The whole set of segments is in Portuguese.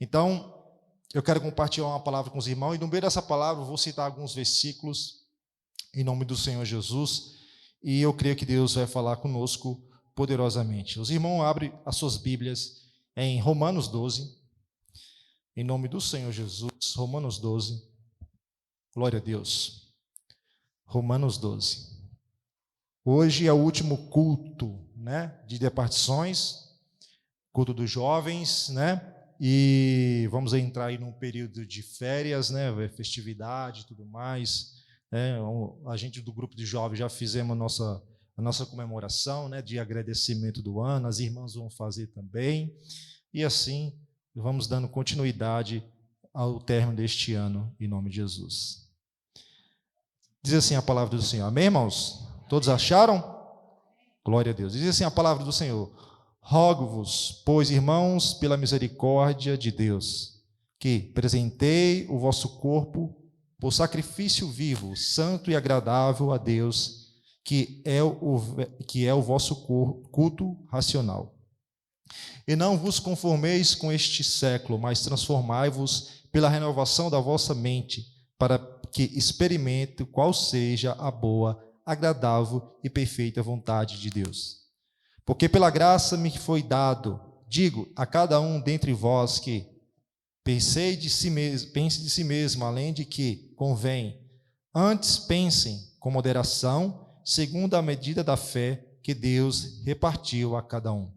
Então, eu quero compartilhar uma palavra com os irmãos, e no meio dessa palavra eu vou citar alguns versículos em nome do Senhor Jesus, e eu creio que Deus vai falar conosco poderosamente. Os irmãos abrem as suas Bíblias em Romanos 12, em nome do Senhor Jesus, Romanos 12, glória a Deus. Romanos 12. Hoje é o último culto, de departições, culto dos jovens, e vamos entrar aí num período de férias, festividade e tudo mais, A gente do grupo de jovens já fizemos a nossa comemoração, de agradecimento do ano, as irmãs vão fazer também, e assim vamos dando continuidade ao término deste ano, em nome de Jesus. Diz assim a palavra do Senhor, amém, irmãos? Todos acharam? Glória a Deus. Diz assim a palavra do Senhor: rogo-vos, pois, irmãos, pela misericórdia de Deus, que presentei o vosso corpo por sacrifício vivo, santo e agradável a Deus, que é o vosso culto racional. E não vos conformeis com este século, mas transformai-vos pela renovação da vossa mente, para que experimente qual seja a boa, agradável e perfeita vontade de Deus. Porque pela graça me foi dado, digo a cada um dentre vós que pense de si mesmo, além de que convém. Antes pensem com moderação, segundo a medida da fé que Deus repartiu a cada um.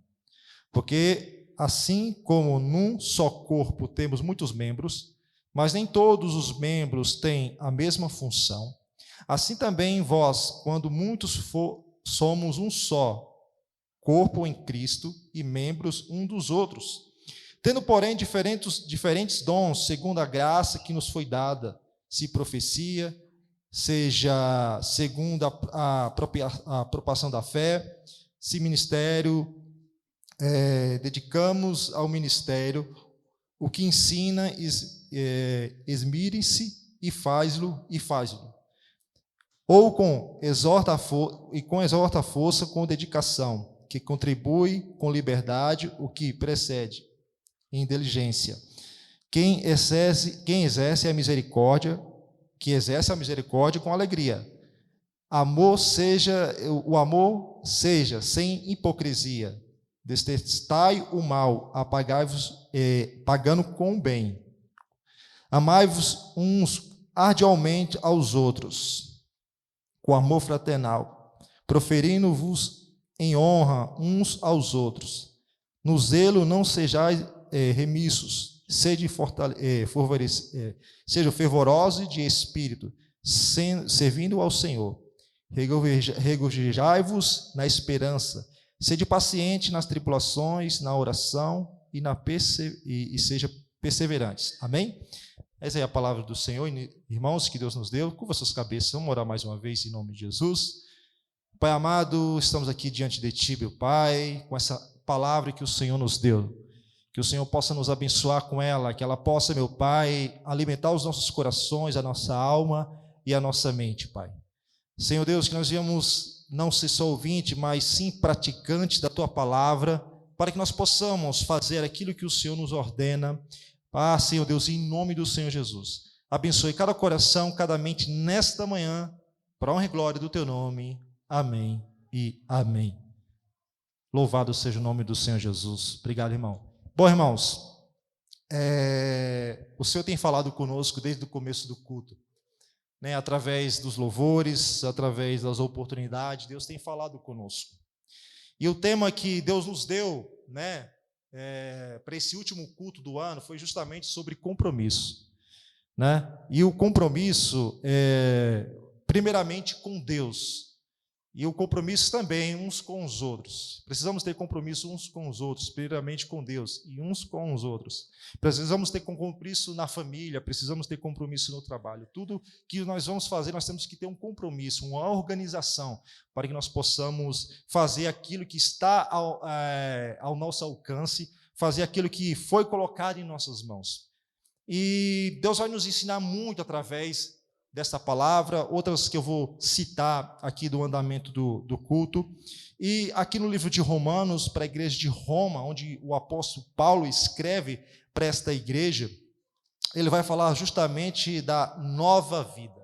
Porque assim como num só corpo temos muitos membros, mas nem todos os membros têm a mesma função, assim também vós, quando muitos somos um só corpo em Cristo e membros um dos outros, tendo, porém, diferentes dons, segundo a graça que nos foi dada, se profecia, seja segundo a apropriação da fé, se ministério, dedicamos ao ministério, o que ensina, esmire-se e faz-lo, ou com exorta a força com dedicação, que contribui com liberdade o que precede, em diligência. Quem exerce a misericórdia, com alegria. O amor seja sem hipocrisia. Detestai o mal, apagai-vos, pagando com o bem. Amai-vos uns ardialmente aos outros, com amor fraternal, proferindo-vos em honra uns aos outros. No zelo não sejais remissos, sejam fervorosos de espírito, servindo ao Senhor. Regozijai-vos na esperança, sede paciente nas tribulações, na oração e seja perseverantes. Amém? Essa é a palavra do Senhor, irmãos, que Deus nos deu. Curva suas cabeças, vamos orar mais uma vez em nome de Jesus. Pai amado, estamos aqui diante de Ti, meu Pai, com essa palavra que o Senhor nos deu. Que o Senhor possa nos abençoar com ela, que ela possa, meu Pai, alimentar os nossos corações, a nossa alma e a nossa mente, Pai. Senhor Deus, que nós venhamos não ser só ouvinte, mas sim praticante da Tua palavra, para que nós possamos fazer aquilo que o Senhor nos ordena. Senhor Deus, em nome do Senhor Jesus, abençoe cada coração, cada mente nesta manhã, para a honra e glória do Teu nome. Amém e amém. Louvado seja o nome do Senhor Jesus. Obrigado, irmão. Bom, irmãos, o Senhor tem falado conosco desde o começo do culto, através dos louvores, através das oportunidades, Deus tem falado conosco. E o tema que Deus nos deu, para esse último culto do ano, foi justamente sobre compromisso. E o compromisso, primeiramente com Deus, e o compromisso também uns com os outros. Precisamos ter compromisso uns com os outros, primeiramente com Deus e uns com os outros. Precisamos ter compromisso na família, precisamos ter compromisso no trabalho. Tudo que nós vamos fazer, nós temos que ter um compromisso, uma organização, para que nós possamos fazer aquilo que está ao nosso alcance, fazer aquilo que foi colocado em nossas mãos. E Deus vai nos ensinar muito através desta palavra, outras que eu vou citar aqui do andamento do culto. E aqui no livro de Romanos, para a igreja de Roma, onde o apóstolo Paulo escreve para esta igreja, ele vai falar justamente da nova vida.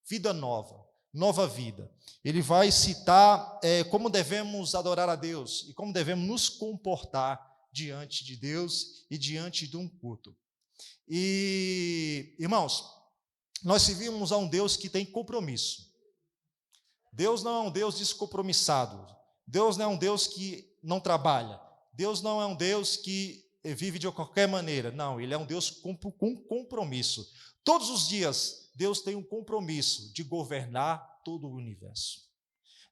Vida nova, nova vida. Ele vai citar como devemos adorar a Deus e como devemos nos comportar diante de Deus e diante de um culto. E, irmãos, nós servimos a um Deus que tem compromisso. Deus não é um Deus descompromissado. Deus não é um Deus que não trabalha. Deus não é um Deus que vive de qualquer maneira. Não, Ele é um Deus com compromisso. Todos os dias, Deus tem um compromisso de governar todo o universo.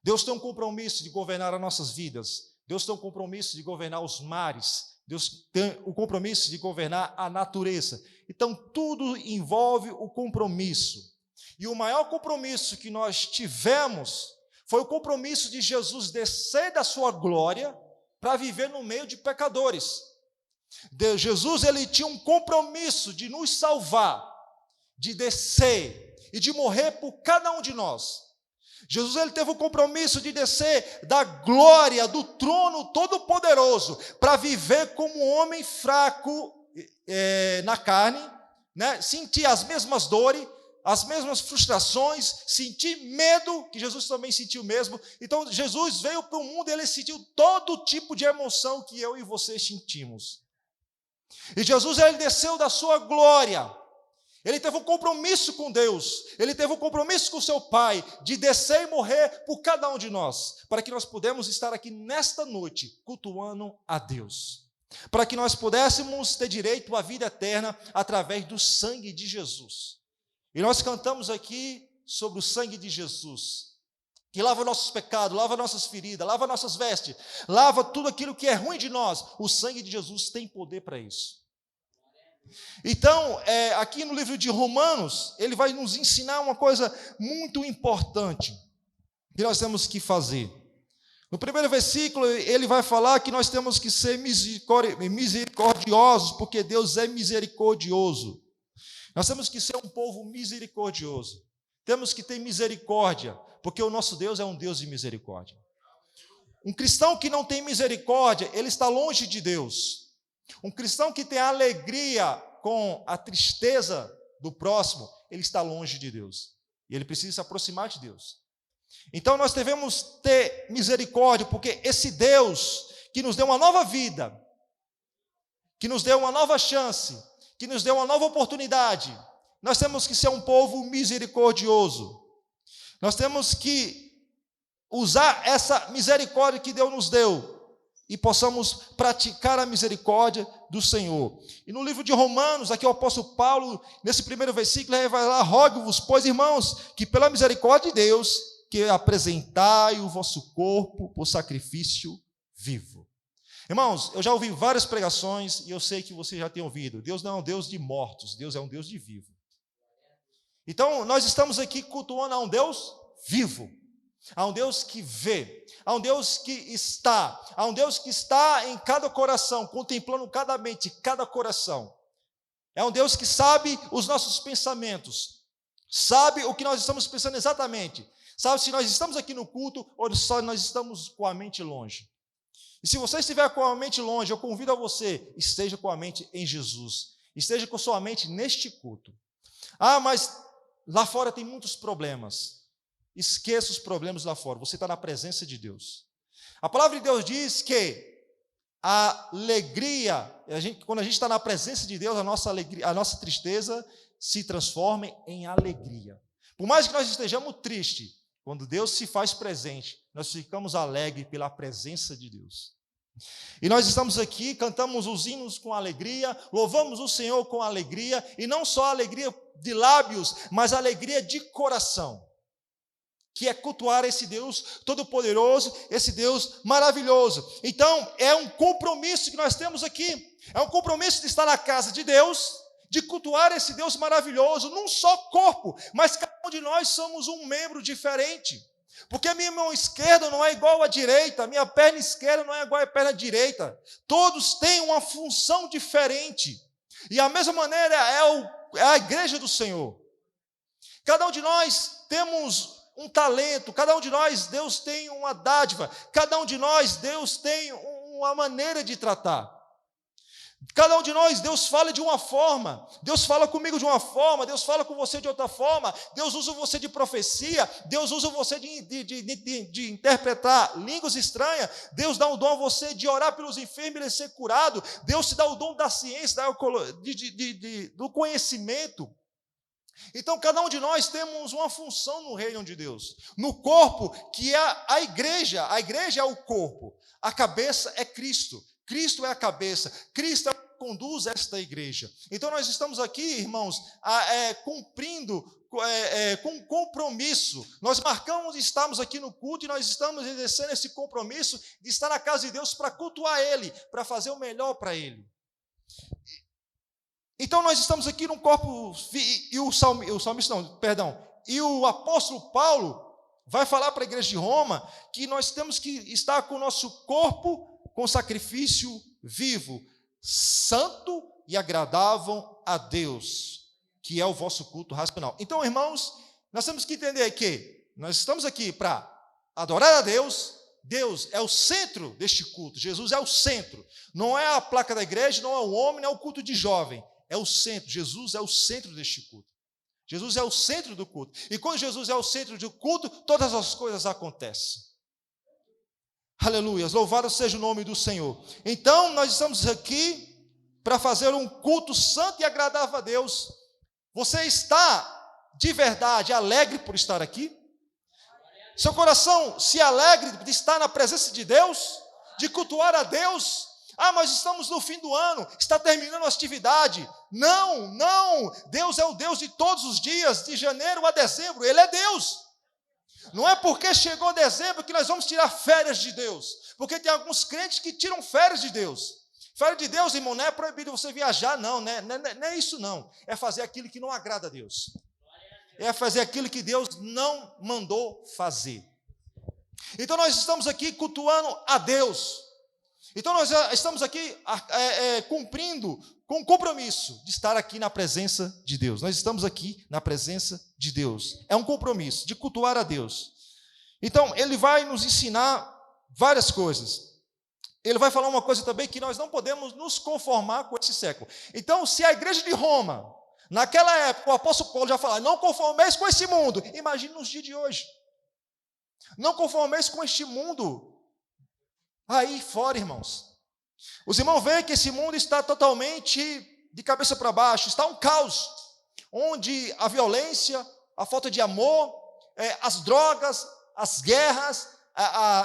Deus tem um compromisso de governar as nossas vidas. Deus tem um compromisso de governar os mares. Deus tem o compromisso de governar a natureza. Então, tudo envolve o compromisso. E o maior compromisso que nós tivemos foi o compromisso de Jesus descer da sua glória para viver no meio de pecadores. Jesus, ele tinha um compromisso de nos salvar, de descer e de morrer por cada um de nós. Jesus, ele teve o compromisso de descer da glória do trono todo-poderoso para viver como um homem fraco na carne, né? Sentir as mesmas dores, as mesmas frustrações, sentir medo, que Jesus também sentiu mesmo. Então, Jesus veio para o mundo e ele sentiu todo tipo de emoção que eu e você sentimos. E Jesus, ele desceu da sua glória. Ele teve um compromisso com Deus, ele teve um compromisso com seu Pai, de descer e morrer por cada um de nós, para que nós pudéssemos estar aqui nesta noite, cultuando a Deus, para que nós pudéssemos ter direito à vida eterna, através do sangue de Jesus. E nós cantamos aqui sobre o sangue de Jesus, que lava nossos pecados, lava nossas feridas, lava nossas vestes, lava tudo aquilo que é ruim de nós. O sangue de Jesus tem poder para isso. Então, aqui no livro de Romanos, ele vai nos ensinar uma coisa muito importante que nós temos que fazer. No primeiro versículo, ele vai falar que nós temos que ser misericordiosos, porque Deus é misericordioso. Nós temos que ser um povo misericordioso. Temos que ter misericórdia, porque o nosso Deus é um Deus de misericórdia. Um cristão que não tem misericórdia, ele está longe de Deus. Um cristão que tem alegria com a tristeza do próximo, ele está longe de Deus. E ele precisa se aproximar de Deus. Então nós devemos ter misericórdia, porque esse Deus que nos deu uma nova vida, que nos deu uma nova chance, que nos deu uma nova oportunidade, nós temos que ser um povo misericordioso. Nós temos que usar essa misericórdia que Deus nos deu e possamos praticar a misericórdia do Senhor. E no livro de Romanos, aqui o apóstolo Paulo, nesse primeiro versículo, ele vai lá: rogo-vos, pois, irmãos, que pela misericórdia de Deus, que apresentai o vosso corpo por sacrifício vivo. Irmãos, eu já ouvi várias pregações e eu sei que você já tem ouvido. Deus não é um Deus de mortos, Deus é um Deus de vivo. Então, nós estamos aqui cultuando a um Deus vivo, a um Deus que vê, a um Deus que está, a um Deus que está em cada coração, contemplando cada mente, cada coração. É um Deus que sabe os nossos pensamentos, sabe o que nós estamos pensando exatamente, sabe se nós estamos aqui no culto ou só nós estamos com a mente longe. E se você estiver com a mente longe, eu convido a você, esteja com a mente em Jesus, esteja com sua mente neste culto. Ah, mas lá fora tem muitos problemas. Esqueça os problemas lá fora, você está na presença de Deus. A palavra de Deus diz que a alegria, quando a gente está na presença de Deus, a nossa alegria, a nossa tristeza se transforma em alegria. Por mais que nós estejamos tristes, quando Deus se faz presente, nós ficamos alegres pela presença de Deus. E nós estamos aqui, cantamos os hinos com alegria, louvamos o Senhor com alegria, e não só alegria de lábios, mas alegria de coração, que é cultuar esse Deus todo-poderoso, esse Deus maravilhoso. Então, é um compromisso que nós temos aqui, é um compromisso de estar na casa de Deus, de cultuar esse Deus maravilhoso, num só corpo, mas cada um de nós somos um membro diferente, porque a minha mão esquerda não é igual à direita, a minha perna esquerda não é igual à perna direita, todos têm uma função diferente, e a mesma maneira é a igreja do Senhor. Cada um de nós temos um talento, cada um de nós, Deus tem uma dádiva, cada um de nós, Deus tem uma maneira de tratar. Cada um de nós, Deus fala de uma forma, Deus fala comigo de uma forma, Deus fala com você de outra forma, Deus usa você de profecia, Deus usa você de interpretar línguas estranhas, Deus dá o dom a você de orar pelos enfermos e ser curado, Deus te dá o dom da ciência, do conhecimento. Então, cada um de nós temos uma função no reino de Deus, no corpo, que é a igreja é o corpo, a cabeça é Cristo. Cristo é a cabeça, Cristo é o que conduz esta igreja. Então nós estamos aqui, irmãos, cumprindo com um compromisso. Nós marcamos, estamos aqui no culto e nós estamos exercendo esse compromisso de estar na casa de Deus para cultuar Ele, para fazer o melhor para Ele. Então nós estamos aqui num corpo, e o apóstolo Paulo vai falar para a igreja de Roma que nós temos que estar com o nosso corpo com sacrifício vivo, santo e agradável a Deus, que é o vosso culto racional. Então, irmãos, nós temos que entender que nós estamos aqui para adorar a Deus. Deus é o centro deste culto, Jesus é o centro, não é a placa da igreja, não é o homem, não é o culto de jovem, é o centro, Jesus é o centro deste culto. Jesus é o centro do culto, e quando Jesus é o centro do culto, todas as coisas acontecem. Aleluia, louvado seja o nome do Senhor. Então, nós estamos aqui para fazer um culto santo e agradável a Deus. Você está de verdade alegre por estar aqui? Seu coração se alegra de estar na presença de Deus? De cultuar a Deus? Mas estamos no fim do ano, está terminando a atividade. Não, Deus é o Deus de todos os dias, de janeiro a dezembro, Ele é Deus. Não é porque chegou dezembro que nós vamos tirar férias de Deus, porque tem alguns crentes que tiram férias de Deus. Férias de Deus, irmão, não é proibido você viajar, não é isso não, é fazer aquilo que não agrada a Deus, é fazer aquilo que Deus não mandou fazer. Então nós estamos aqui cultuando a Deus, então nós estamos aqui cumprindo com o compromisso de estar aqui na presença de Deus. Nós estamos aqui na presença de Deus. É um compromisso de cultuar a Deus. Então, ele vai nos ensinar várias coisas. Ele vai falar uma coisa também, que nós não podemos nos conformar com esse século. Então, se a igreja de Roma, naquela época, o apóstolo Paulo já falava, não conformeis com esse mundo. Imagine nos dias de hoje. Não conformeis com este mundo aí fora, irmãos. Os irmãos veem que esse mundo está totalmente de cabeça para baixo, está um caos, onde a violência, a falta de amor, as drogas, as guerras,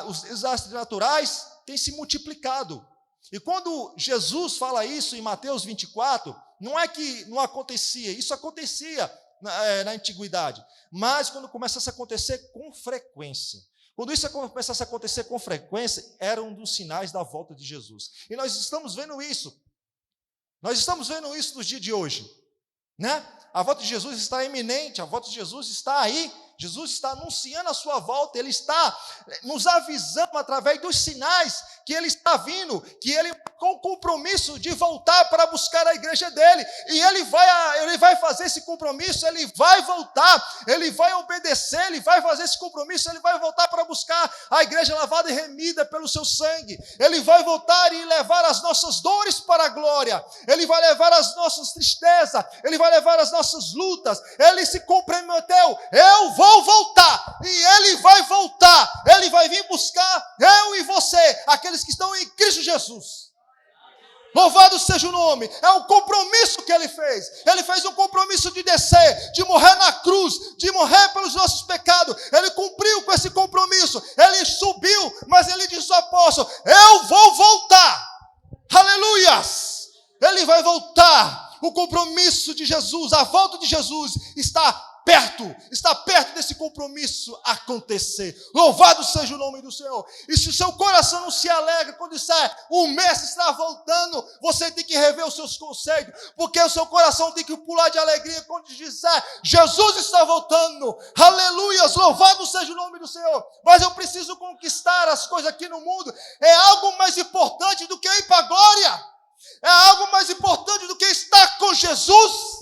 os desastres naturais têm se multiplicado. E quando Jesus fala isso em Mateus 24, não é que não acontecia, isso acontecia na antiguidade, mas quando começasse a acontecer com frequência. Quando isso começasse a acontecer com frequência, era um dos sinais da volta de Jesus. E nós estamos vendo isso. Nós estamos vendo isso nos dias de hoje, né? A volta de Jesus está iminente, a volta de Jesus está aí. Jesus está anunciando a sua volta, Ele está nos avisando através dos sinais que Ele está vindo, que Ele com o compromisso de voltar para buscar a igreja dEle, e Ele vai fazer esse compromisso, Ele vai voltar, Ele vai obedecer, Ele vai fazer esse compromisso, Ele vai voltar para buscar a igreja lavada e remida pelo seu sangue, Ele vai voltar e levar as nossas dores para a glória, Ele vai levar as nossas tristezas, Ele vai levar as nossas lutas, Ele se comprometeu, eu vou voltar, e Ele vai voltar, Ele vai vir buscar eu e você, aqueles que estão em Cristo Jesus. Louvado seja o nome, é um compromisso que Ele fez um compromisso de descer, de morrer na cruz, de morrer pelos nossos pecados, Ele cumpriu com esse compromisso, Ele subiu, mas Ele disse ao apóstolo, eu vou voltar, aleluias, Ele vai voltar, o compromisso de Jesus, a volta de Jesus está perto desse compromisso acontecer. Louvado seja o nome do Senhor. E se o seu coração não se alegra quando disser, o Mestre está voltando, você tem que rever os seus conceitos, porque o seu coração tem que pular de alegria quando disser, Jesus está voltando, aleluias, louvado seja o nome do Senhor. Mas eu preciso conquistar as coisas aqui no mundo, é algo mais importante do que ir para a glória, é algo mais importante do que estar com Jesus.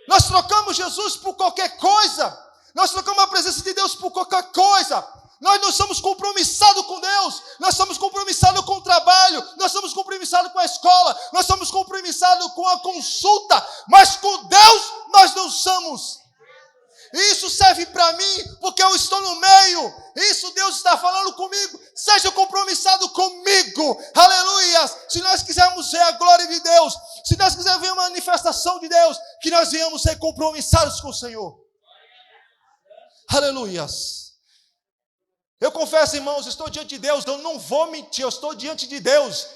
Nós trocamos Jesus por qualquer coisa. Nós trocamos a presença de Deus por qualquer coisa. Nós não somos compromissados com Deus, nós somos compromissados com o trabalho, nós somos compromissados com a escola, nós somos compromissados com a consulta, mas com Deus nós não somos. Isso serve para mim, porque eu estou no meio. Isso Deus está falando comigo. Seja compromissado comigo. Aleluia. Se nós quisermos ver a glória de Deus, se nós quisermos ver uma manifestação de Deus, que nós venhamos ser compromissados com o Senhor. Aleluia. Eu confesso, irmãos, estou diante de Deus. Eu não vou mentir, eu estou diante de Deus.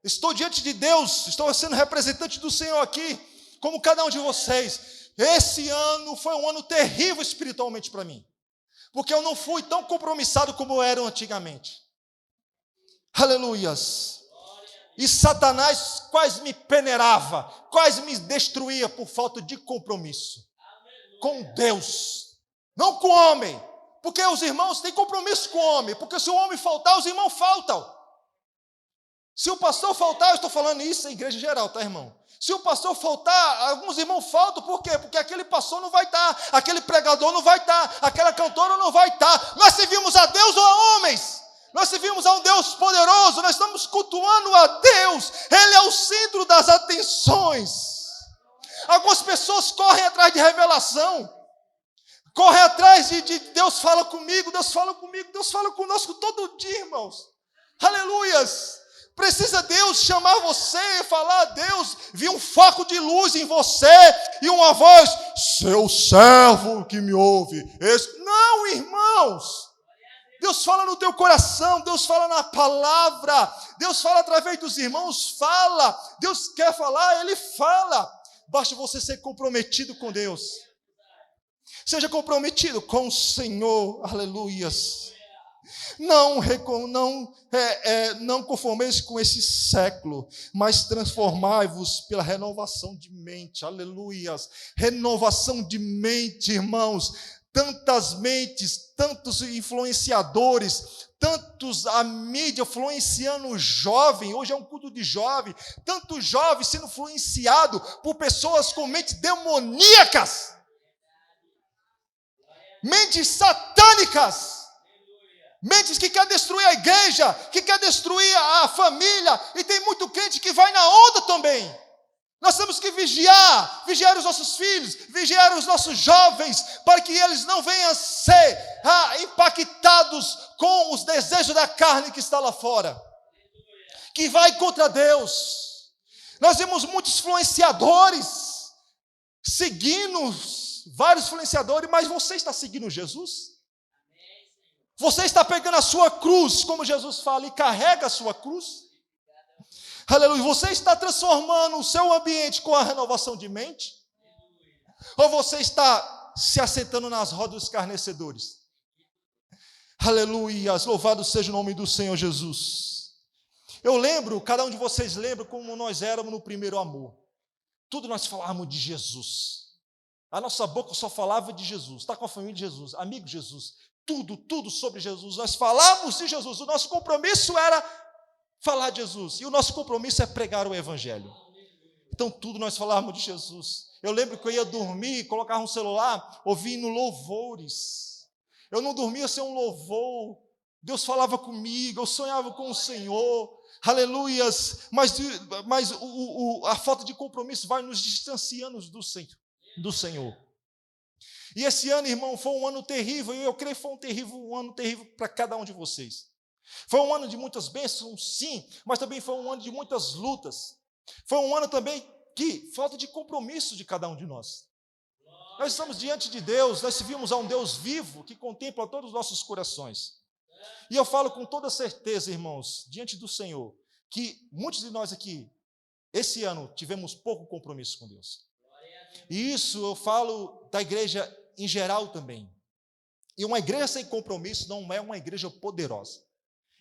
Estou diante de Deus. Estou sendo representante do Senhor aqui, como cada um de vocês. Esse ano foi um ano terrível espiritualmente para mim, porque eu não fui tão compromissado como eu era antigamente. Aleluias. E Satanás quase me peneirava, quase me destruía por falta de compromisso com Deus, não com o homem, porque os irmãos têm compromisso com o homem, porque se o homem faltar, os irmãos faltam. Se o pastor faltar, eu estou falando isso em igreja geral, tá, irmão? Se o pastor faltar, alguns irmãos faltam, por quê? Porque aquele pastor não vai estar, aquele pregador não vai estar, aquela cantora não vai estar. Nós servimos a Deus ou a homens? Nós servimos a um Deus poderoso, nós estamos cultuando a Deus, Ele é o centro das atenções. Algumas pessoas correm atrás de revelação, correm atrás de Deus fala comigo, Deus fala comigo, Deus fala conosco todo dia, irmãos. Aleluias. Precisa Deus chamar você e falar, Deus, vi um foco de luz em você e uma voz, seu servo que me ouve. Não, irmãos. Deus fala no teu coração, Deus fala na palavra, Deus fala através dos irmãos, fala. Deus quer falar, Ele fala. Basta você ser comprometido com Deus. Seja comprometido com o Senhor, aleluias. Não conformeis com esse século, mas transformai-vos pela renovação de mente, aleluias, renovação de mente, irmãos, tantas mentes, tantos influenciadores, tantos a mídia influenciando o jovem, hoje é um culto de jovem, tantos jovens sendo influenciados por pessoas com mentes demoníacas, mentes satânicas, mentes que quer destruir a igreja, que quer destruir a família, e tem muito crente que vai na onda também. Nós temos que vigiar os nossos filhos, vigiar os nossos jovens, para que eles não venham a ser impactados com os desejos da carne que está lá fora, que vai contra Deus. Nós vemos muitos influenciadores, seguindo vários influenciadores, mas você está seguindo Jesus? Você está pegando a sua cruz, como Jesus fala, e carrega a sua cruz? Aleluia. Você está transformando o seu ambiente com a renovação de mente? Ou você está se assentando nas rodas dos escarnecedores? Aleluia. Louvado seja o nome do Senhor Jesus. Eu lembro, cada um de vocês lembra como nós éramos no primeiro amor. Tudo nós falávamos de Jesus. A nossa boca só falava de Jesus. Está com a família de Jesus, amigo de Jesus. Tudo sobre Jesus, nós falamos de Jesus, o nosso compromisso era falar de Jesus, e o nosso compromisso é pregar o Evangelho. Então tudo nós falávamos de Jesus. Eu lembro que eu ia dormir, colocava um celular, ouvindo louvores. Eu não dormia sem um louvor, Deus falava comigo, eu sonhava com o Senhor, aleluias, mas a falta de compromisso vai nos distanciando do Senhor. E esse ano, irmão, foi um ano terrível, e eu creio que foi um ano terrível para cada um de vocês. Foi um ano de muitas bênçãos, sim, mas também foi um ano de muitas lutas. Foi um ano também que falta de compromisso de cada um de nós. Nós estamos diante de Deus, nós servimos a um Deus vivo que contempla todos os nossos corações. E eu falo com toda certeza, irmãos, diante do Senhor, que muitos de nós aqui, esse ano, tivemos pouco compromisso com Deus. E isso eu falo da igreja em geral também. E uma igreja sem compromisso não é uma igreja poderosa.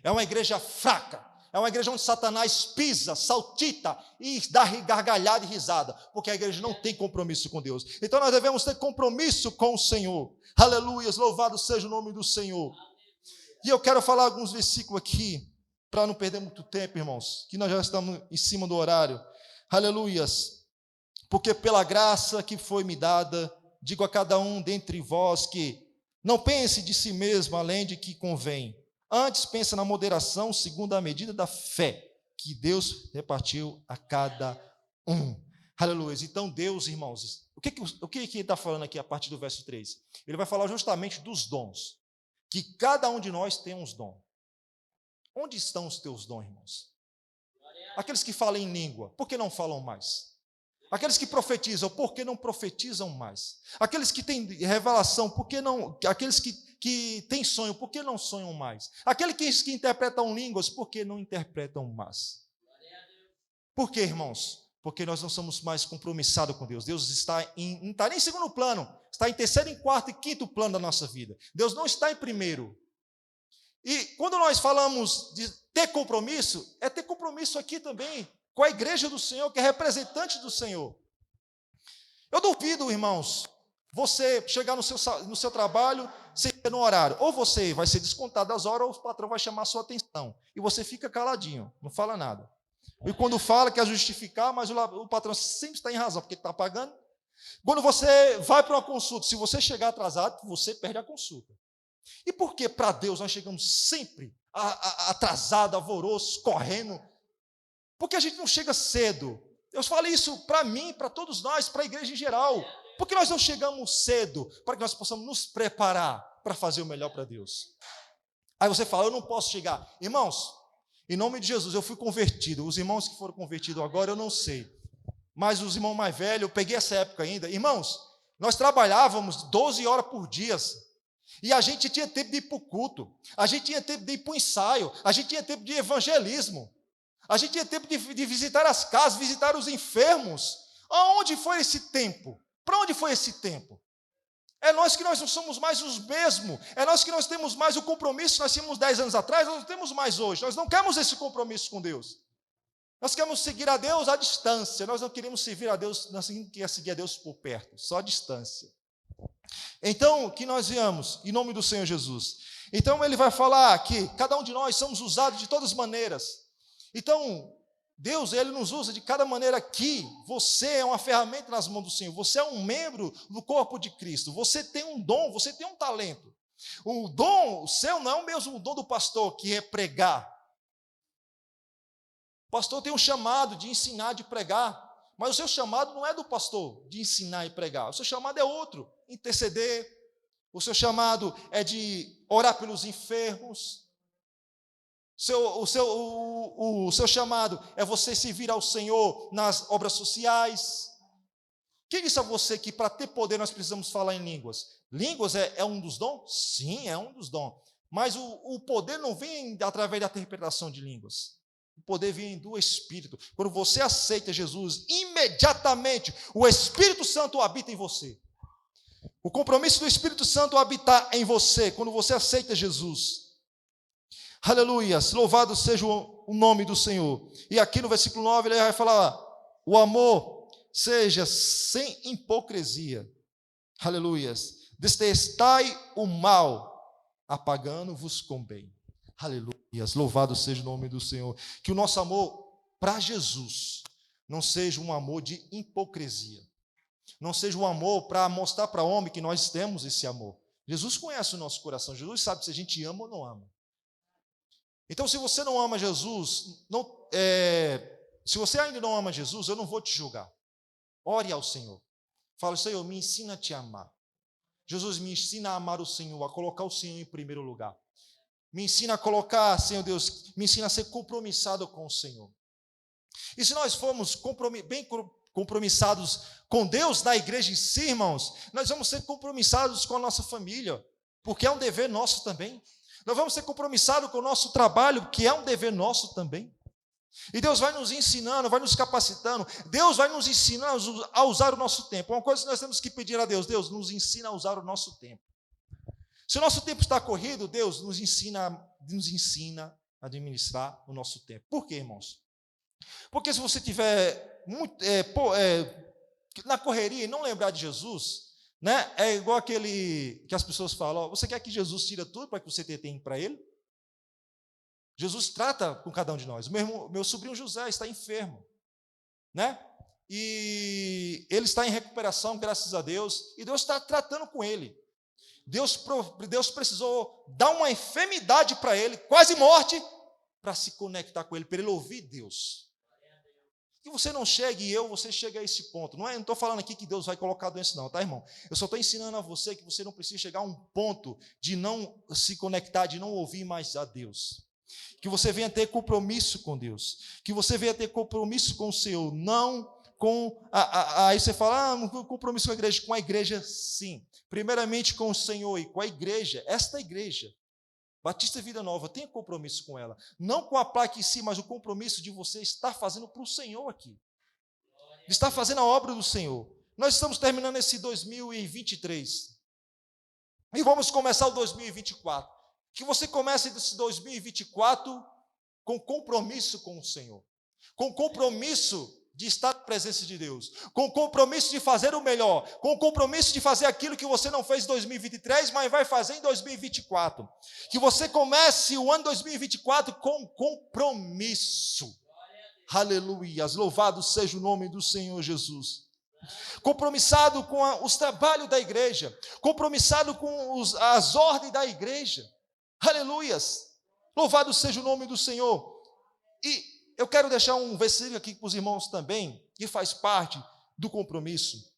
É uma igreja fraca. É uma igreja onde Satanás pisa, saltita e dá gargalhada e risada, porque a igreja não tem compromisso com Deus. Então nós devemos ter compromisso com o Senhor. Aleluias, louvado seja o nome do Senhor. E eu quero falar alguns versículos aqui, para não perder muito tempo, irmãos, que nós já estamos em cima do horário. Aleluias. Porque pela graça que foi me dada, digo a cada um dentre vós que, Não pense de si mesmo além de que convém. Antes, pensa na moderação segundo a medida da fé que Deus repartiu a cada um. Aleluia. Então, Deus, irmãos, o que ele está falando aqui a partir do verso 3? Ele vai falar justamente dos dons. Que cada um de nós tem uns dons. Onde estão os teus dons, irmãos? Aqueles que falam em língua, por que não falam mais? Aqueles que profetizam, por que não profetizam mais? Aqueles que têm revelação, por que não? Aqueles que têm sonho, por que não sonham mais? Aqueles que interpretam línguas, por que não interpretam mais? Por quê, irmãos? Porque nós não somos mais compromissados com Deus. Deus não está nem em segundo plano, está em terceiro, em quarto e quinto plano da nossa vida. Deus não está em primeiro. E quando nós falamos de ter compromisso, é ter compromisso aqui também com a igreja do Senhor, que é representante do Senhor. Eu duvido, irmãos, você chegar no seu trabalho sem ter no horário. Ou você vai ser descontado das horas, ou o patrão vai chamar a sua atenção. E você fica caladinho, não fala nada. E quando fala, quer justificar, mas o patrão sempre está em razão, porque ele está pagando. Quando você vai para uma consulta, se você chegar atrasado, você perde a consulta. E por que para Deus nós chegamos sempre atrasado, alvoroço, correndo? Porque a gente não chega cedo. Eu falei isso para mim, para todos nós, para a igreja em geral. Porque nós não chegamos cedo, para que nós possamos nos preparar para fazer o melhor para Deus. Aí você fala, eu não posso chegar. Irmãos, em nome de Jesus, eu fui convertido. Os irmãos que foram convertidos agora, eu não sei. Mas os irmãos mais velhos, eu peguei essa época ainda. Irmãos, nós trabalhávamos 12 horas por dia. E a gente tinha tempo de ir para o culto. A gente tinha tempo de ir para o ensaio. A gente tinha tempo de evangelismo. A gente tinha tempo de visitar as casas, visitar os enfermos. Aonde foi esse tempo? Para onde foi esse tempo? É nós que nós não somos mais os mesmos. É nós que nós temos mais o compromisso que nós tínhamos 10 anos atrás, nós não temos mais hoje. Nós não queremos esse compromisso com Deus. Nós queremos seguir a Deus à distância. Nós não queremos servir a Deus, nós queremos seguir a Deus por perto, só à distância. Então, que nós viemos, em nome do Senhor Jesus. Então, ele vai falar que cada um de nós somos usados de todas as maneiras. Então, Deus, ele nos usa de cada maneira que você é uma ferramenta nas mãos do Senhor. Você é um membro do corpo de Cristo. Você tem um dom, você tem um talento. O dom seu não é o mesmo dom do pastor, que é pregar. O pastor tem um chamado de ensinar, de pregar. Mas o seu chamado não é do pastor, de ensinar e pregar. O seu chamado é outro, interceder. O seu chamado é de orar pelos enfermos. O seu chamado é você servir ao Senhor nas obras sociais. Quem disse a você que para ter poder nós precisamos falar em línguas? Línguas é um dos dons? Sim, é um dos dons. Mas o poder não vem através da interpretação de línguas. O poder vem do Espírito. Quando você aceita Jesus, imediatamente o Espírito Santo habita em você. O compromisso do Espírito Santo habitar em você, quando você aceita Jesus. Aleluia, louvado seja o nome do Senhor. E aqui no versículo 9 ele vai falar, o amor seja sem hipocrisia. Aleluia, detestai o mal, apagando-vos com bem. Aleluia, louvado seja o nome do Senhor. Que o nosso amor para Jesus não seja um amor de hipocrisia. Não seja um amor para mostrar para o homem que nós temos esse amor. Jesus conhece o nosso coração. Jesus sabe se a gente ama ou não ama. Então, se você não ama Jesus, se você ainda não ama Jesus, eu não vou te julgar. Ore ao Senhor. Fala, Senhor, me ensina a te amar. Jesus, me ensina a amar o Senhor, a colocar o Senhor em primeiro lugar. Me ensina a colocar, Senhor Deus, me ensina a ser compromissado com o Senhor. E se nós formos bem compromissados com Deus na igreja em si, irmãos, nós vamos ser compromissados com a nossa família, porque é um dever nosso também. Nós vamos ser compromissados com o nosso trabalho, que é um dever nosso também. E Deus vai nos ensinando, vai nos capacitando. Deus vai nos ensinando a usar o nosso tempo. Uma coisa que nós temos que pedir a Deus, Deus nos ensina a usar o nosso tempo. Se o nosso tempo está corrido, Deus nos ensina a administrar o nosso tempo. Por quê, irmãos? Porque se você tiver na correria e não lembrar de Jesus, né, é igual aquele que as pessoas falam, ó, você quer que Jesus tire tudo para que você tenha tempo para Ele? Jesus trata com cada um de nós. Meu sobrinho José está enfermo, né? E ele está em recuperação, graças a Deus, e Deus está tratando com ele. Deus precisou dar uma enfermidade para ele, quase morte, para se conectar com ele, para ele ouvir Deus. Que você não chegue você chega a esse ponto. Não estou falando aqui que Deus vai colocar doença, não, tá, irmão? Eu só estou ensinando a você que você não precisa chegar a um ponto de não se conectar, de não ouvir mais a Deus. Que você venha ter compromisso com Deus. Que você venha ter compromisso com o Senhor, não com aí você fala, compromisso com a igreja, sim. Primeiramente com o Senhor e com a igreja, esta igreja, Batista Vida Nova, tenha compromisso com ela. Não com a placa em si, mas o compromisso de você estar fazendo para o Senhor aqui. De estar fazendo a obra do Senhor. Nós estamos terminando esse 2023. E vamos começar o 2024. Que você comece esse 2024 com compromisso com o Senhor. Com compromisso de estar na presença de Deus, com compromisso de fazer o melhor, com compromisso de fazer aquilo que você não fez em 2023, mas vai fazer em 2024. Que você comece o ano 2024 com compromisso. Aleluias, louvado seja o nome do Senhor Jesus. Compromissado com os trabalhos da igreja, compromissado com as ordens da igreja. Aleluias, louvado seja o nome do Senhor. E eu quero deixar um versículo aqui para os irmãos também, que faz parte do compromisso.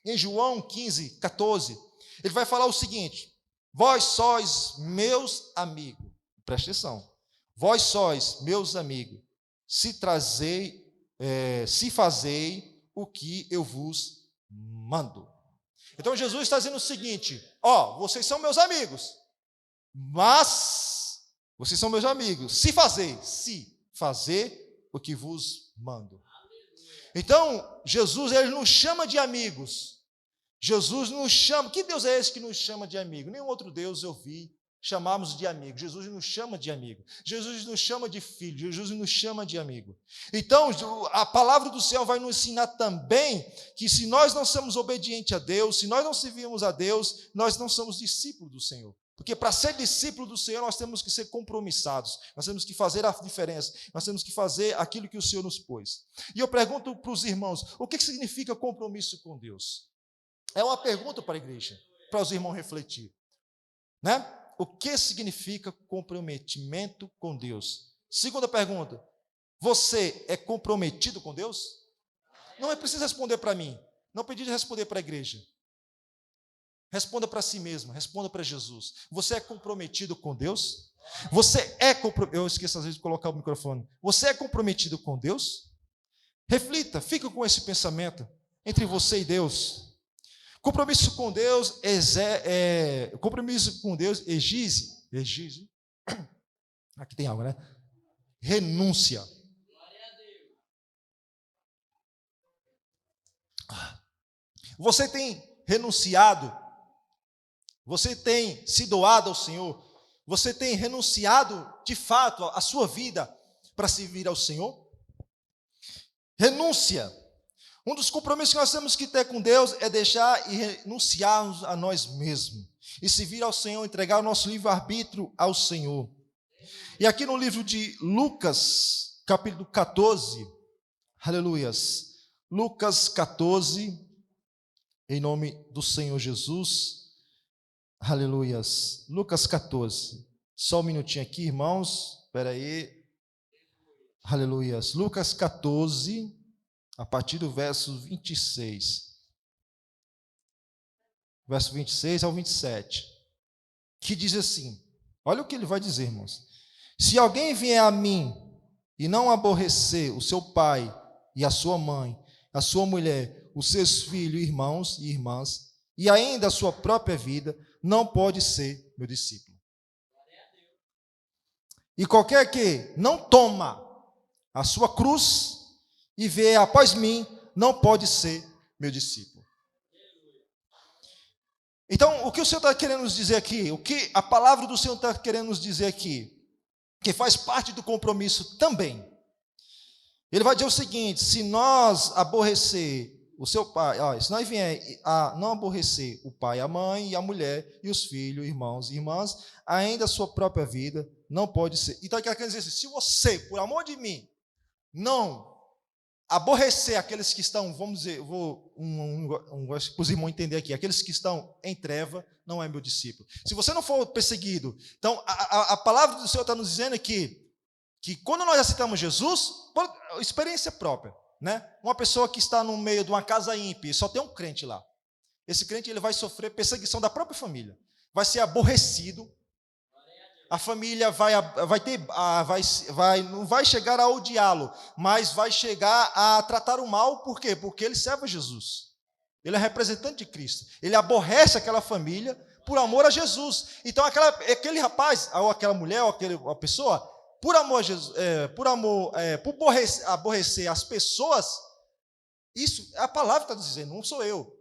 Em João 15, 14, ele vai falar o seguinte: vós sois meus amigos, presta atenção, vós sois meus amigos, se fazei o que eu vos mando. Então Jesus está dizendo o seguinte: vocês são meus amigos, mas vocês são meus amigos, se fazer o que vos mando. Então, Jesus, ele nos chama de amigos. Jesus nos chama. Que Deus é esse que nos chama de amigo? Nenhum outro Deus eu vi chamarmos de amigo. Jesus nos chama de amigo. Jesus nos chama de filho. Jesus nos chama de amigo. Então, a palavra do Senhor vai nos ensinar também que se nós não somos obedientes a Deus, se nós não servimos a Deus, nós não somos discípulos do Senhor. Porque para ser discípulo do Senhor, nós temos que ser compromissados, nós temos que fazer a diferença, nós temos que fazer aquilo que o Senhor nos pôs. E eu pergunto para os irmãos, o que significa compromisso com Deus? É uma pergunta para a igreja, para os irmãos refletir. Né? O que significa comprometimento com Deus? Segunda pergunta, você é comprometido com Deus? Não é preciso responder para mim, não precisa responder para a igreja. Responda para si mesmo, responda para Jesus. Você é comprometido com Deus? Eu esqueço às vezes de colocar o microfone. Você é comprometido com Deus? Reflita, fica com esse pensamento entre você e Deus. Compromisso com Deus exige. Aqui tem algo, né? Renúncia. Você tem renunciado? Você tem se doado ao Senhor? Você tem renunciado, de fato, a sua vida para servir ao Senhor? Renúncia. Um dos compromissos que nós temos que ter com Deus é deixar e renunciarmos a nós mesmos. E servir ao Senhor, entregar o nosso livre-arbítrio ao Senhor. E aqui no livro de Lucas, capítulo 14, aleluias, Lucas 14, em nome do Senhor Jesus. Aleluias. Lucas 14. Só um minutinho aqui, irmãos. Espera aí. Aleluias. Lucas 14, a partir do verso 26. Verso 26 ao 27. Que diz assim. Olha o que ele vai dizer, irmãos. Se alguém vier a mim e não aborrecer o seu pai e a sua mãe, a sua mulher, os seus filhos, irmãos e irmãs, e ainda a sua própria vida, não pode ser meu discípulo. E qualquer que não toma a sua cruz e vier após mim, não pode ser meu discípulo. Então, o que o Senhor está querendo nos dizer aqui? O que a palavra do Senhor está querendo nos dizer aqui? Que faz parte do compromisso também. Ele vai dizer o seguinte: se nós aborrecer o seu pai, se nós vier a não aborrecer o pai, a mãe e a mulher e os filhos, irmãos e irmãs, ainda a sua própria vida não pode ser. Então, ele quer dizer assim: se você, por amor de mim, não aborrecer aqueles que estão, vamos dizer, vou para os irmãos entender aqui, aqueles que estão em treva, não é meu discípulo. Se você não for perseguido, então a palavra do Senhor está nos dizendo que quando nós aceitamos Jesus, por experiência própria, né? Uma pessoa que está no meio de uma casa ímpia e só tem um crente lá, esse crente ele vai sofrer perseguição da própria família, vai ser aborrecido. A família não vai chegar a odiá-lo, mas vai chegar a tratar o mal, por quê? Porque ele serve a Jesus. Ele é representante de Cristo. Ele aborrece aquela família por amor a Jesus. Então, aquele rapaz, ou aquela mulher, ou aquela pessoa, por amor a Jesus, por aborrecer as pessoas, isso é a palavra que está dizendo, não sou eu.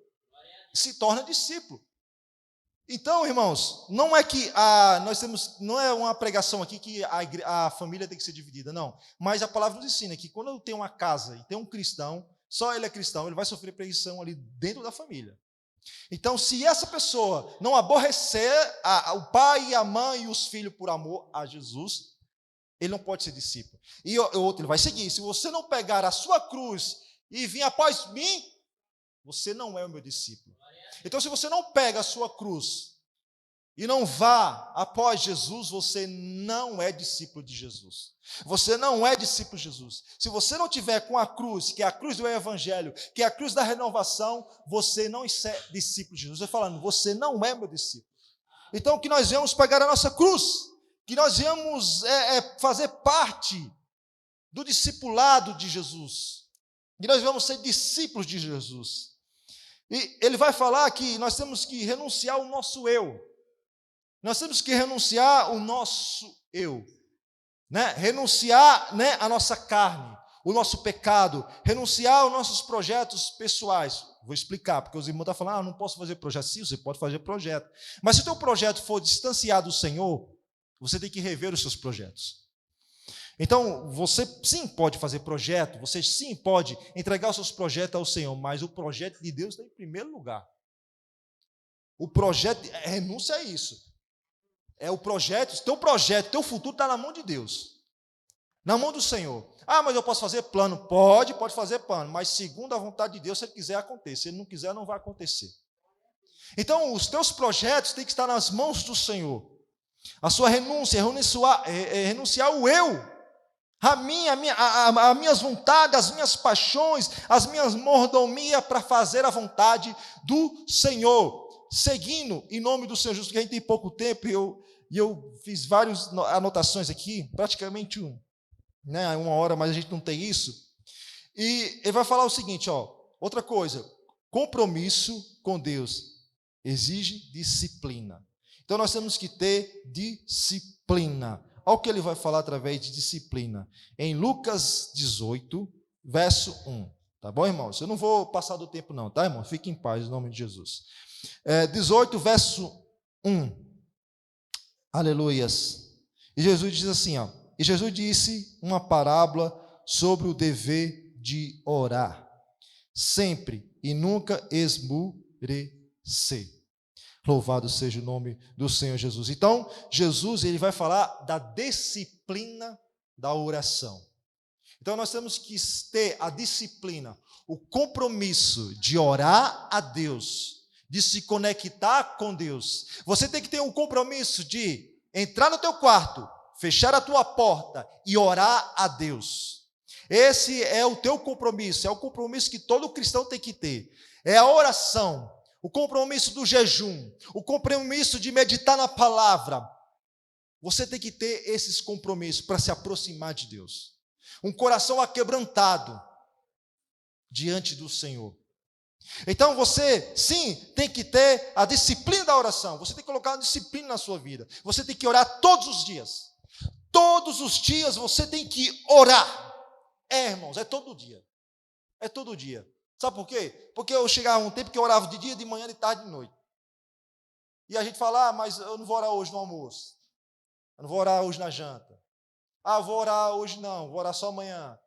Se torna discípulo. Então, irmãos, não é que não é uma pregação aqui que a família tem que ser dividida, não. Mas a palavra nos ensina que quando eu tenho uma casa e tem um cristão, só ele é cristão, ele vai sofrer perseguição ali dentro da família. Então, se essa pessoa não aborrecer o pai e a mãe e os filhos por amor a Jesus, ele não pode ser discípulo. E outro, ele vai seguir. Se você não pegar a sua cruz e vir após mim, você não é o meu discípulo. Então, se você não pega a sua cruz e não vá após Jesus, você não é discípulo de Jesus. Você não é discípulo de Jesus. Se você não tiver com a cruz, que é a cruz do Evangelho, que é a cruz da renovação, você não é discípulo de Jesus. Eu falando, você não é meu discípulo. Então, que nós viemos pegar a nossa cruz, que nós viemos fazer parte do discipulado de Jesus, que nós vamos ser discípulos de Jesus. E ele vai falar que nós temos que renunciar ao nosso eu. Nós temos que renunciar o nosso eu. Né? Renunciar, né, a nossa carne, o nosso pecado. Renunciar aos nossos projetos pessoais. Vou explicar, porque os irmãos estão falando, não posso fazer projeto. Sim, você pode fazer projeto. Mas se o teu projeto for distanciado do Senhor, você tem que rever os seus projetos. Então, você sim pode fazer projeto, você sim pode entregar os seus projetos ao Senhor, mas o projeto de Deus está em primeiro lugar. O projeto, renúncia a isso. É o projeto, teu futuro está na mão de Deus. Na mão do Senhor. Ah, mas eu posso fazer plano? Pode fazer plano, mas segundo a vontade de Deus, se ele quiser, acontece. Se ele não quiser, não vai acontecer. Então, os teus projetos têm que estar nas mãos do Senhor. A sua renúncia, renunciar ao eu. As minhas vontades, as minhas paixões, as minhas mordomias para fazer a vontade do Senhor, seguindo em nome do Senhor Jesus, porque a gente tem pouco tempo e eu fiz várias anotações aqui, praticamente uma hora, mas a gente não tem isso. E ele vai falar o seguinte, outra coisa, compromisso com Deus exige disciplina. Então nós temos que ter disciplina. Olha o que ele vai falar através de disciplina. Em Lucas 18, verso 1. Tá bom, irmãos? Eu não vou passar do tempo não, tá, irmão? Fique em paz, em nome de Jesus. 18, verso 1. Aleluias. E Jesus diz assim, e Jesus disse uma parábola sobre o dever de orar, sempre e nunca esmurecer. Louvado seja o nome do Senhor Jesus. Então, Jesus ele vai falar da disciplina da oração. Então, nós temos que ter a disciplina, o compromisso de orar a Deus, de se conectar com Deus. Você tem que ter um compromisso de entrar no teu quarto, fechar a tua porta e orar a Deus. Esse é o teu compromisso, é o compromisso que todo cristão tem que ter. É a oração. O compromisso do jejum, o compromisso de meditar na palavra. Você tem que ter esses compromissos para se aproximar de Deus. Um coração aquebrantado diante do Senhor. Então você, sim, tem que ter a disciplina da oração. Você tem que colocar uma disciplina na sua vida. Você tem que orar todos os dias. Todos os dias você tem que orar. Irmãos, é todo dia. É todo dia. Sabe por quê? Porque eu chegava um tempo que eu orava de dia, de manhã, de tarde, de noite. E a gente fala, mas eu não vou orar hoje no almoço. Eu não vou orar hoje na janta. Vou orar hoje não, vou orar só amanhã.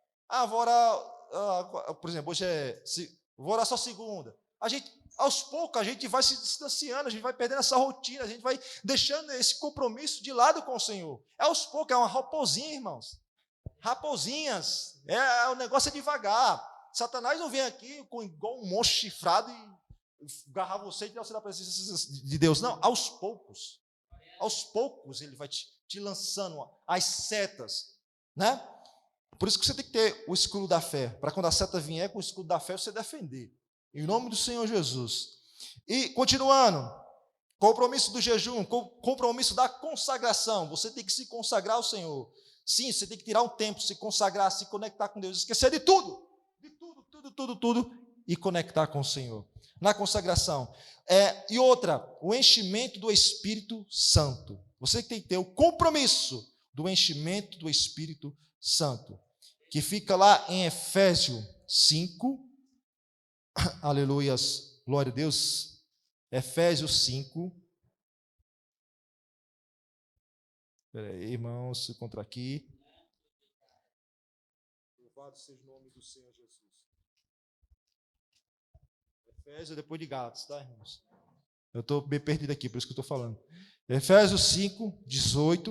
Vou orar, por exemplo, vou orar só segunda. Aos poucos, a gente vai se distanciando, a gente vai perdendo essa rotina, a gente vai deixando esse compromisso de lado com o Senhor. Aos poucos, é uma raposinha, irmãos. Raposinhas, o negócio é devagar. Satanás não vem aqui igual um monstro chifrado e agarrar você e tirar você da presença de Deus. Não, aos poucos. Aos poucos ele vai te lançando as setas, né? Por isso que você tem que ter o escudo da fé, para quando a seta vier com o escudo da fé, você defender. Em nome do Senhor Jesus. E, continuando, compromisso do jejum, compromisso da consagração. Você tem que se consagrar ao Senhor. Sim, você tem que tirar um tempo, se consagrar, se conectar com Deus, esquecer de tudo, tudo, e conectar com o Senhor. Na consagração. E outra, o enchimento do Espírito Santo. Você tem que ter o compromisso do enchimento do Espírito Santo, que fica lá em Efésios 5, aleluias, glória a Deus, Efésios 5, espera aí, irmãos, se encontra aqui, louvado seja o nome do Senhor Jesus, Efésios depois de Gálatas, tá, irmãos? Eu estou bem perdido aqui, por isso que eu estou falando. Efésios 5, 18,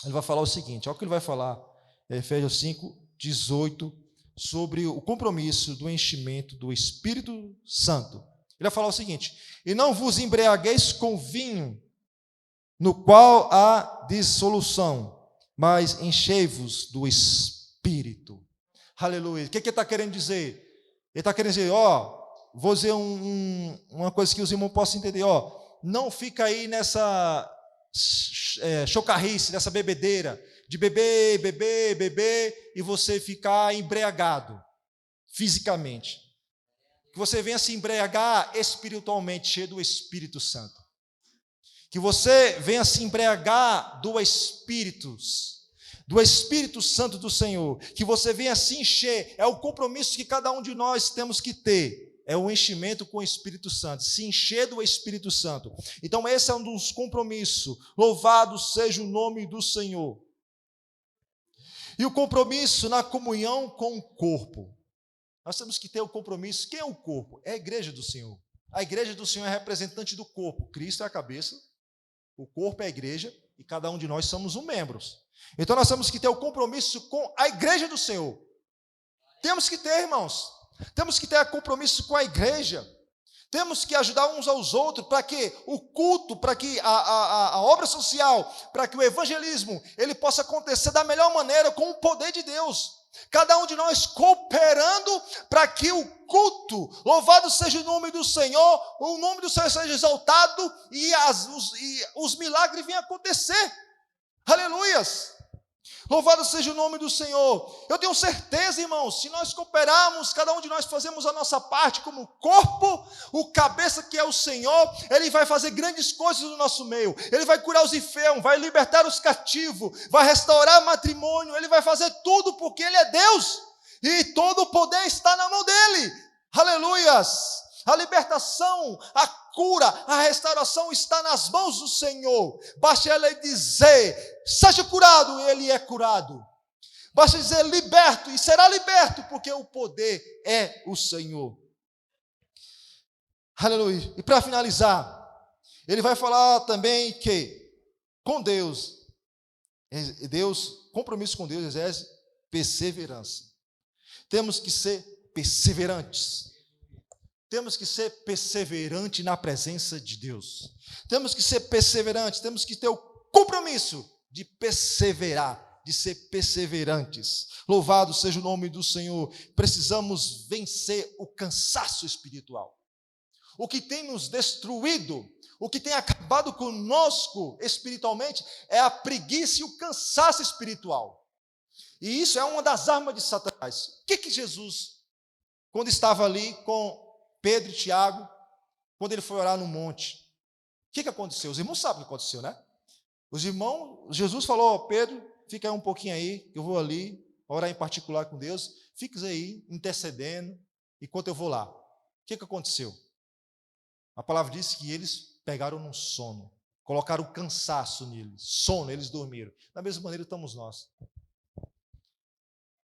ele vai falar o seguinte, olha o que ele vai falar, Efésios 5, 18, sobre o compromisso do enchimento do Espírito Santo. Ele vai falar o seguinte: e não vos embriagueis com vinho, no qual há dissolução, mas enchei-vos do Espírito. Aleluia. O que ele está querendo dizer? Ele está querendo dizer, vou dizer uma coisa que os irmãos possam entender, não fica aí nessa chocarrice, nessa bebedeira, de beber, e você ficar embriagado, fisicamente. Que você venha se embriagar espiritualmente, cheio do Espírito Santo. Que você venha se embriagar do Espírito Santo do Senhor. Que você venha se encher, é o compromisso que cada um de nós temos que ter. É o enchimento com o Espírito Santo, se encher do Espírito Santo. Então esse é um dos compromissos. Louvado seja o nome do Senhor. E o compromisso na comunhão com o corpo. Nós temos que ter o compromisso. Quem é o corpo? É a igreja do Senhor. A igreja do Senhor é representante do corpo. Cristo é a cabeça, o corpo é a igreja, e cada um de nós somos membros. Então nós temos que ter o compromisso com a igreja do Senhor. Temos que ter, irmãos. Temos que ter compromisso com a igreja. Temos que ajudar uns aos outros para que o culto, para que a obra social, para que o evangelismo, ele possa acontecer da melhor maneira, com o poder de Deus. Cada um de nós cooperando para que o culto, louvado seja o nome do Senhor, o nome do Senhor seja exaltado e os milagres venham acontecer. Aleluias! Louvado seja o nome do Senhor. Eu tenho certeza, irmãos, se nós cooperarmos, cada um de nós fazemos a nossa parte como corpo, o cabeça que é o Senhor, Ele vai fazer grandes coisas no nosso meio. Ele vai curar os enfermos, vai libertar os cativos, vai restaurar o matrimônio, Ele vai fazer tudo porque Ele é Deus. E todo o poder está na mão dEle. Aleluias! A libertação, a cura, a restauração está nas mãos do Senhor. Basta Ele dizer, seja curado, e Ele é curado. Basta dizer, liberto, e será liberto, porque o poder é o Senhor. Aleluia. E para finalizar, ele vai falar também que com Deus, compromisso com Deus exerce perseverança. Temos que ser perseverantes. Temos que ser perseverante na presença de Deus. Temos que ser perseverantes, temos que ter o compromisso de perseverar, de ser perseverantes. Louvado seja o nome do Senhor. Precisamos vencer o cansaço espiritual. O que tem nos destruído, o que tem acabado conosco espiritualmente é a preguiça e o cansaço espiritual. E isso é uma das armas de Satanás. O que Jesus, quando estava ali com Pedro e Tiago, quando ele foi orar no monte, o que aconteceu? Os irmãos sabem o que aconteceu, né? Os irmãos, Jesus falou, Pedro, fica aí um pouquinho aí, eu vou ali, orar em particular com Deus, fique aí, intercedendo, enquanto eu vou lá. O que aconteceu? A palavra diz que eles pegaram num sono, colocaram cansaço neles, sono, eles dormiram. Da mesma maneira estamos nós.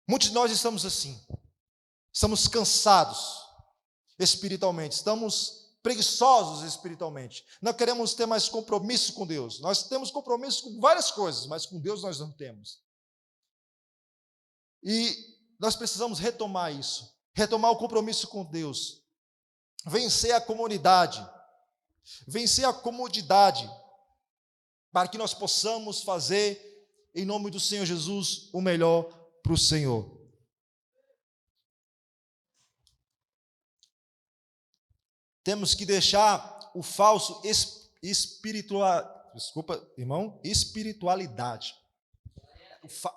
Muitos de nós estamos assim, estamos cansados espiritualmente, estamos preguiçosos espiritualmente, não queremos ter mais compromisso com Deus. Nós temos compromisso com várias coisas, mas com Deus nós não temos. E nós precisamos retomar isso, retomar o compromisso com Deus, vencer a comunidade, vencer a comodidade, para que nós possamos fazer, em nome do Senhor Jesus, o melhor para o Senhor. Temos que deixar o falso espiritualidade.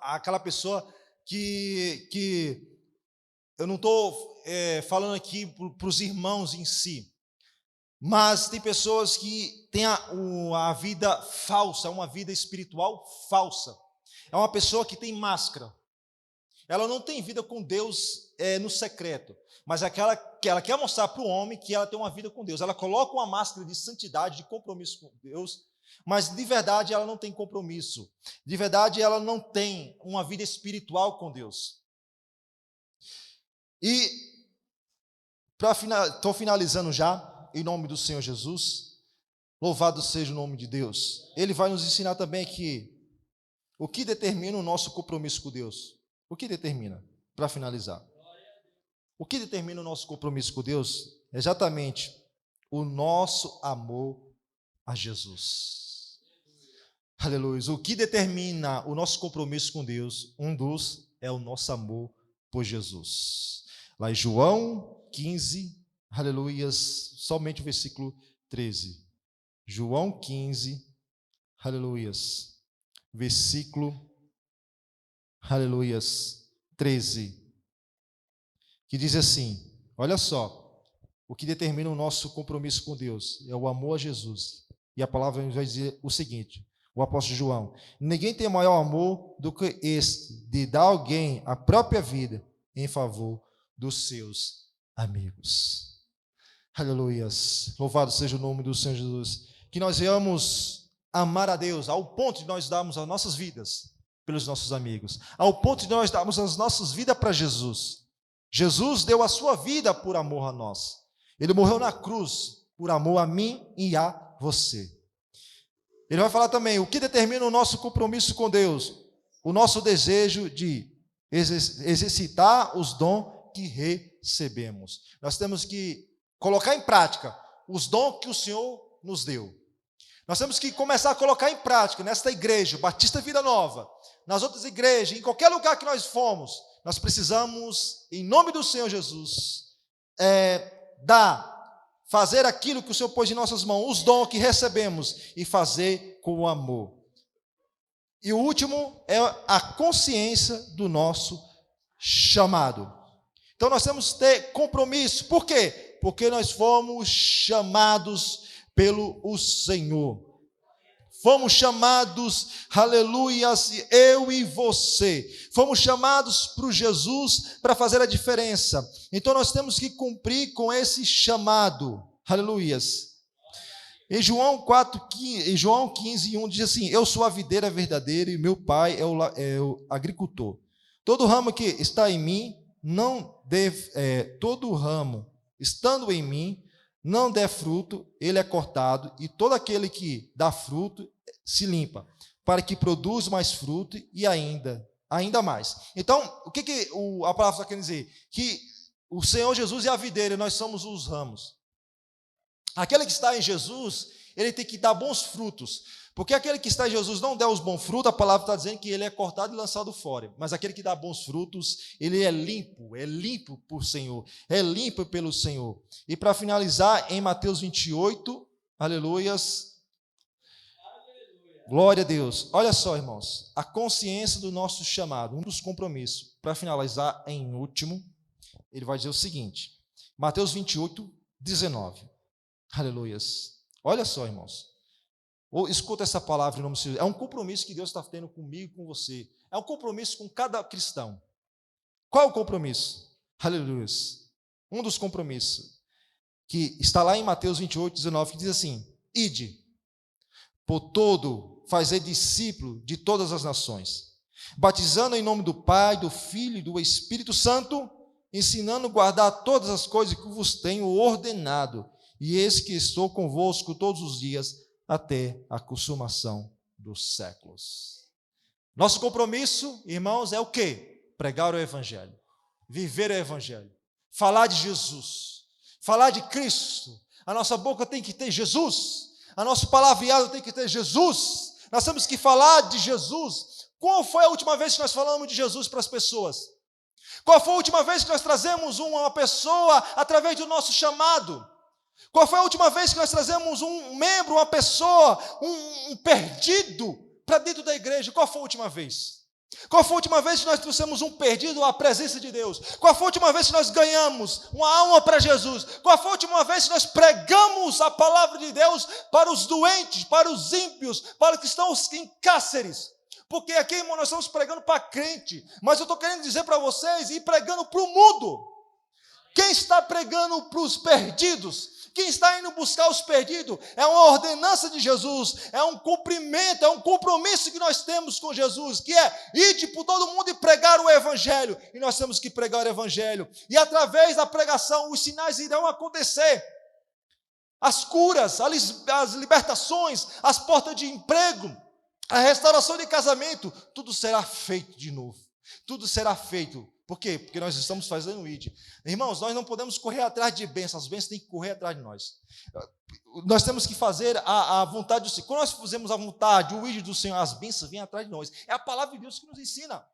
Aquela pessoa que eu não estou falando aqui para os irmãos em si, mas tem pessoas que têm a vida falsa, uma vida espiritual falsa. É uma pessoa que tem máscara. Ela não tem vida com Deus no secreto, mas aquela que ela quer mostrar para o homem que ela tem uma vida com Deus. Ela coloca uma máscara de santidade, de compromisso com Deus, mas de verdade ela não tem compromisso. De verdade ela não tem uma vida espiritual com Deus. E estou finalizando já, em nome do Senhor Jesus. Louvado seja o nome de Deus. Ele vai nos ensinar também que o que determina o nosso compromisso com Deus. O que determina? Para finalizar. O que determina o nosso compromisso com Deus é exatamente o nosso amor a Jesus. Aleluia. O que determina o nosso compromisso com Deus, é o nosso amor por Jesus. Lá em João 15, aleluias, somente o versículo 13. João 15, aleluias, versículo, aleluias, 13. Que diz assim, olha só, o que determina o nosso compromisso com Deus é o amor a Jesus. E a palavra vai dizer o seguinte, o apóstolo João: ninguém tem maior amor do que este, de dar a alguém a própria vida em favor dos seus amigos. Aleluias. Louvado seja o nome do Senhor Jesus. Que nós venhamos amar a Deus ao ponto de nós darmos as nossas vidas pelos nossos amigos, ao ponto de nós darmos as nossas vidas para Jesus. Jesus deu a sua vida por amor a nós. Ele morreu na cruz por amor a mim e a você. Ele vai falar também o que determina o nosso compromisso com Deus, o nosso desejo de exercitar os dons que recebemos. Nós temos que colocar em prática os dons que o Senhor nos deu. Nós temos que começar a colocar em prática nesta igreja, Batista Vida Nova, nas outras igrejas, em qualquer lugar que nós formos. Nós precisamos, em nome do Senhor Jesus, fazer aquilo que o Senhor pôs em nossas mãos, os dons que recebemos, e fazer com amor. E o último é a consciência do nosso chamado. Então nós temos que ter compromisso. Por quê? Porque nós fomos chamados pelo Senhor. Fomos chamados, aleluias, eu e você. Fomos chamados por Jesus para fazer a diferença. Então nós temos que cumprir com esse chamado. Aleluias. Em João 15, 1 diz assim: eu sou a videira verdadeira e meu pai é o agricultor. Todo ramo que está em mim, todo ramo estando em mim, não der fruto, ele é cortado, e todo aquele que dá fruto se limpa, para que produza mais fruto e ainda mais. Então, o que a palavra está querendo dizer? Que o Senhor Jesus é a videira e nós somos os ramos. Aquele que está em Jesus, ele tem que dar bons frutos, porque aquele que está em Jesus não der os bons frutos, a palavra está dizendo que ele é cortado e lançado fora. Mas aquele que dá bons frutos, ele é limpo por Senhor, é limpo pelo Senhor. E para finalizar, em Mateus 28, aleluias, glória a Deus. Olha só, irmãos, a consciência do nosso chamado, um dos compromissos. Para finalizar, em último, ele vai dizer o seguinte, Mateus 28, 19, aleluias. Olha só, irmãos. Escuta essa palavra em nome do Senhor. É um compromisso que Deus está tendo comigo e com você. É um compromisso com cada cristão. Qual é o compromisso? Aleluia. Um dos compromissos que está lá em Mateus 28, 19, que diz assim: ide, por todo, fazei discípulo de todas as nações, batizando em nome do Pai, do Filho e do Espírito Santo, ensinando a guardar todas as coisas que vos tenho ordenado. E eis que estou convosco todos os dias, até a consumação dos séculos. Nosso compromisso, irmãos, é o quê? Pregar o Evangelho, viver o Evangelho, falar de Jesus, falar de Cristo. A nossa boca tem que ter Jesus, a nosso palavreado tem que ter Jesus. Nós temos que falar de Jesus. Qual foi a última vez que nós falamos de Jesus para as pessoas? Qual foi a última vez que nós trazemos uma pessoa através do nosso chamado? Qual foi a última vez que nós trazemos um membro, uma pessoa, um perdido para dentro da igreja? Qual foi a última vez? Qual foi a última vez que nós trouxemos um perdido à presença de Deus? Qual foi a última vez que nós ganhamos uma alma para Jesus? Qual foi a última vez que nós pregamos a palavra de Deus para os doentes, para os ímpios, para os que estão em cárceres? Porque aqui, irmão, nós estamos pregando para crente, mas eu estou querendo dizer para vocês, ir pregando para o mundo. Quem está pregando para os perdidos? Quem está indo buscar os perdidos? É uma ordenança de Jesus, é um cumprimento, é um compromisso que nós temos com Jesus, que é ir por todo mundo e pregar o evangelho. E nós temos que pregar o evangelho. E através da pregação, os sinais irão acontecer. As curas, as libertações, as portas de emprego, a restauração de casamento, tudo será feito de novo. Tudo será feito. Por quê? Porque nós estamos fazendo o ID. Irmãos, nós não podemos correr atrás de bênçãos. As bênçãos têm que correr atrás de nós. Nós temos que fazer a vontade do Senhor. Quando nós fizemos a vontade, o ID do Senhor, as bênçãos vêm atrás de nós. É a palavra de Deus que nos ensina.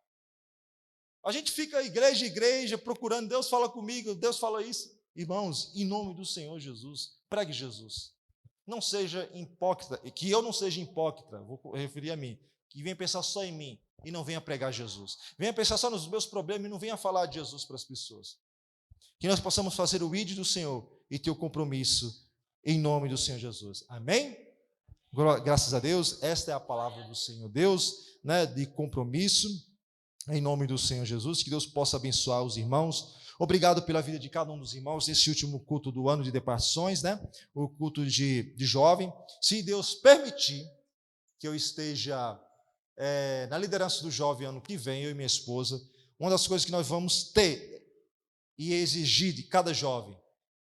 A gente fica igreja, procurando. Deus fala comigo, Deus fala isso. Irmãos, em nome do Senhor Jesus, pregue Jesus. Não seja hipócrita, que eu não seja hipócrita, vou referir a mim, que venha pensar só em mim e não venha pregar Jesus. Venha pensar só nos meus problemas e não venha falar de Jesus para as pessoas. Que nós possamos fazer o ID do Senhor e ter o compromisso em nome do Senhor Jesus. Amém? Graças a Deus, esta é a palavra do Senhor Deus, né, de compromisso, em nome do Senhor Jesus. Que Deus possa abençoar os irmãos. Obrigado pela vida de cada um dos irmãos, nesse último culto do ano de departições, né? O culto de jovem. Se Deus permitir que eu esteja na liderança do jovem ano que vem, eu e minha esposa, uma das coisas que nós vamos ter e exigir de cada jovem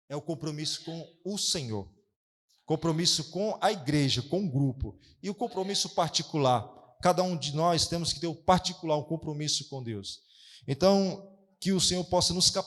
é o compromisso com o Senhor, compromisso com a igreja, com o grupo, e o compromisso particular. Cada um de nós temos que ter o particular, um compromisso com Deus. Então, que o Senhor possa nos capacitar